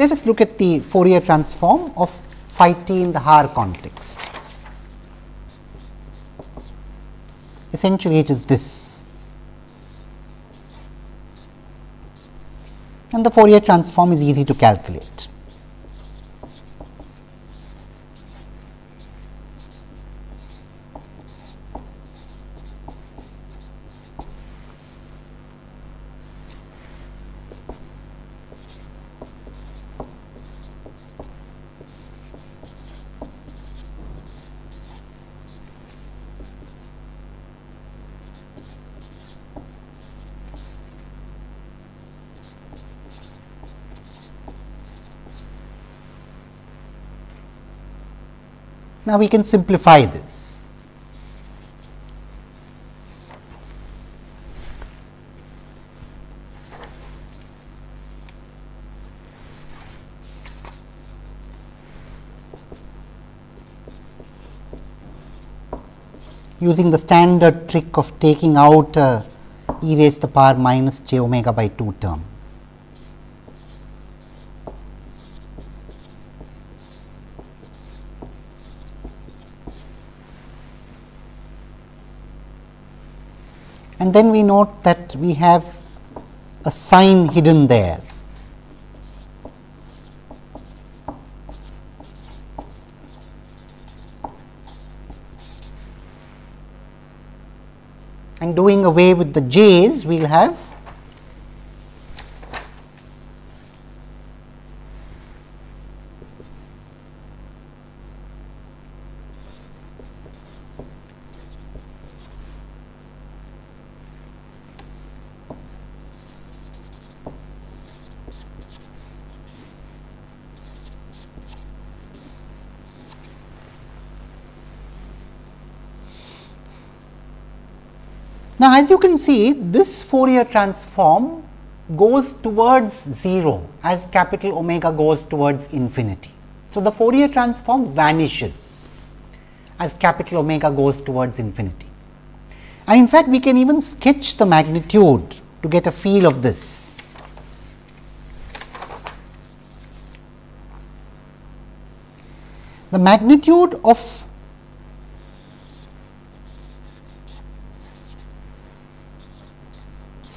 Let us look at the Fourier transform of phi t in the Haar context. Essentially, it is this, and the Fourier transform is easy to calculate. Now, we can simplify this. Using the standard trick of taking out e raised to the power minus j omega by 2 term. And then we note that we have a sign hidden there. And doing away with the j's, we will have now, as you can see, this Fourier transform goes towards 0 as capital omega goes towards infinity. So, the Fourier transform vanishes as capital omega goes towards infinity. And in fact, we can even sketch the magnitude to get a feel of this. The magnitude of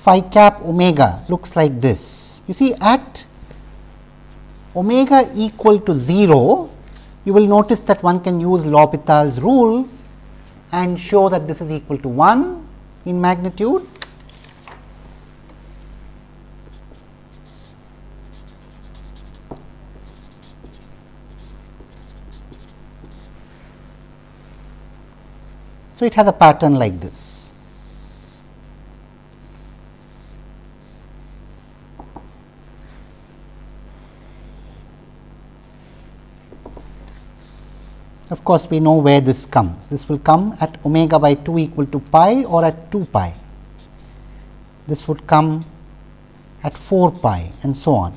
phi cap omega looks like this. You see, at omega equal to 0, you will notice that one can use L'Hopital's rule and show that this is equal to 1 in magnitude. So, it has a pattern like this. Of course, we know where this comes. This will come at omega by 2 equal to pi or at 2 pi. This would come at 4 pi and so on.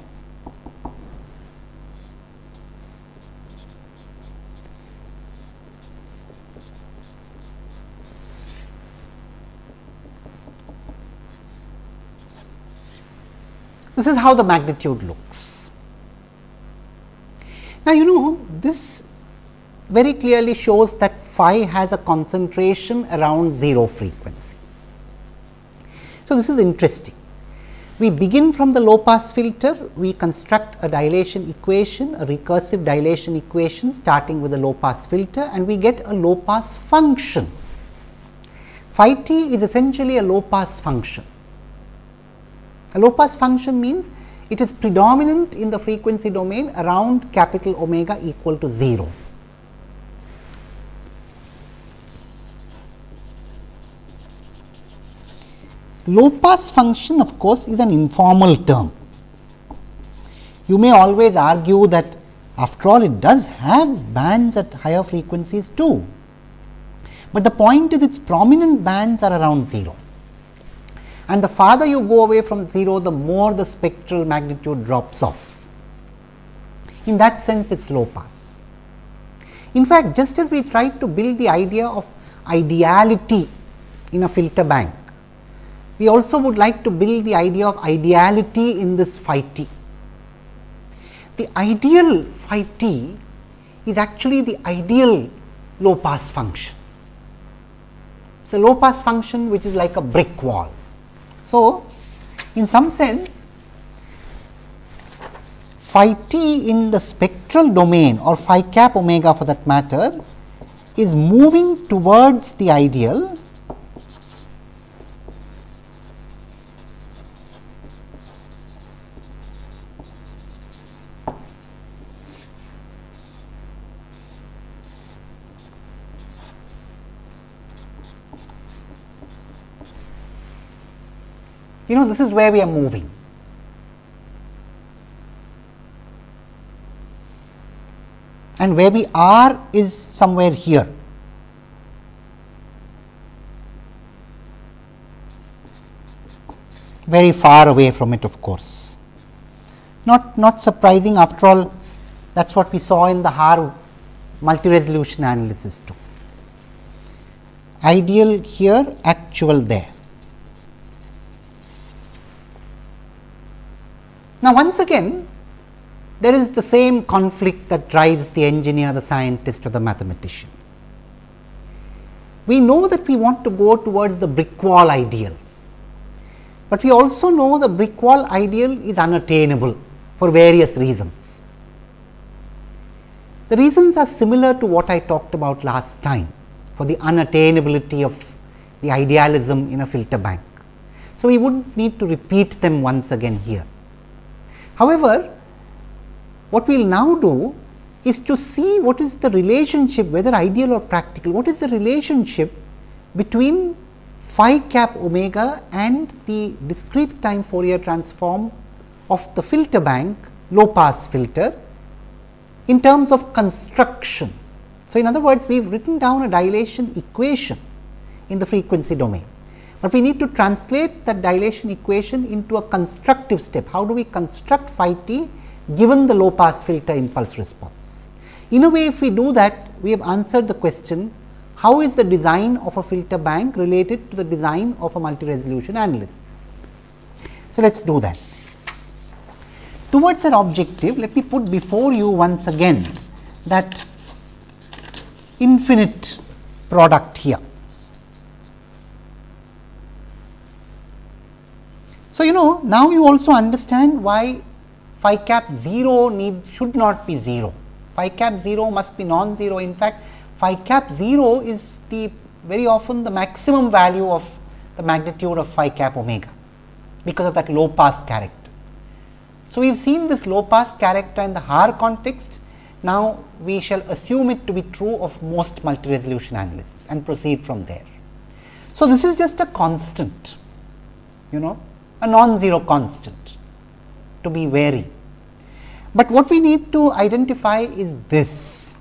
This is how the magnitude looks. Now, you know, this very clearly shows that phi has a concentration around 0 frequency. So, this is interesting. We begin from the low pass filter, we construct a dilation equation, a recursive dilation equation starting with a low pass filter, and we get a low pass function. Phi t is essentially a low pass function. A low pass function means it is predominant in the frequency domain around capital omega equal to 0. Low pass function, of course, is an informal term. You may always argue that after all it does have bands at higher frequencies too, but the point is its prominent bands are around 0, and the farther you go away from 0, the more the spectral magnitude drops off. In that sense, it is low pass. In fact, just as we tried to build the idea of ideality in a filter bank, we also would like to build the idea of ideality in this phi t. the ideal phi t is actually the ideal low pass function. It is a low pass function which is like a brick wall. So, in some sense phi t in the spectral domain or phi cap omega for that matter is moving towards the ideal this is where we are moving. And where we are is somewhere here. Very far away from it, of course. Not surprising, after all, that is what we saw in the Haar multi-resolution analysis too. Ideal here, actual there. Now, once again there is the same conflict that drives the engineer, the scientist or the mathematician. We know that we want to go towards the brick wall ideal, but we also know the brick wall ideal is unattainable for various reasons. The reasons are similar to what I talked about last time for the unattainability of the idealism in a filter bank. So, we would not need to repeat them once again here. However, what we will now do is to see what is the relationship, whether ideal or practical, what is the relationship between phi cap omega and the discrete time Fourier transform of the filter bank, low pass filter, in terms of construction. So, in other words, we have written down a dilation equation in the frequency domain, but we need to translate that dilation equation into a constructive step. How do we construct phi t given the low pass filter impulse response? In a way, if we do that, we have answered the question, how is the design of a filter bank related to the design of a multi-resolution analysis? So, let us do that. Towards that objective, let me put before you once again that infinite product here. So, now you also understand why phi cap 0 should not be 0. Phi cap 0 must be non-zero. In fact, phi cap 0 is the very often the maximum value of the magnitude of phi cap omega, because of that low pass character. So, we have seen this low pass character in the Haar context. Now, we shall assume it to be true of most multi-resolution analysis and proceed from there. So, this is just a constant, a non-zero constant, to be wary. But what we need to identify is this.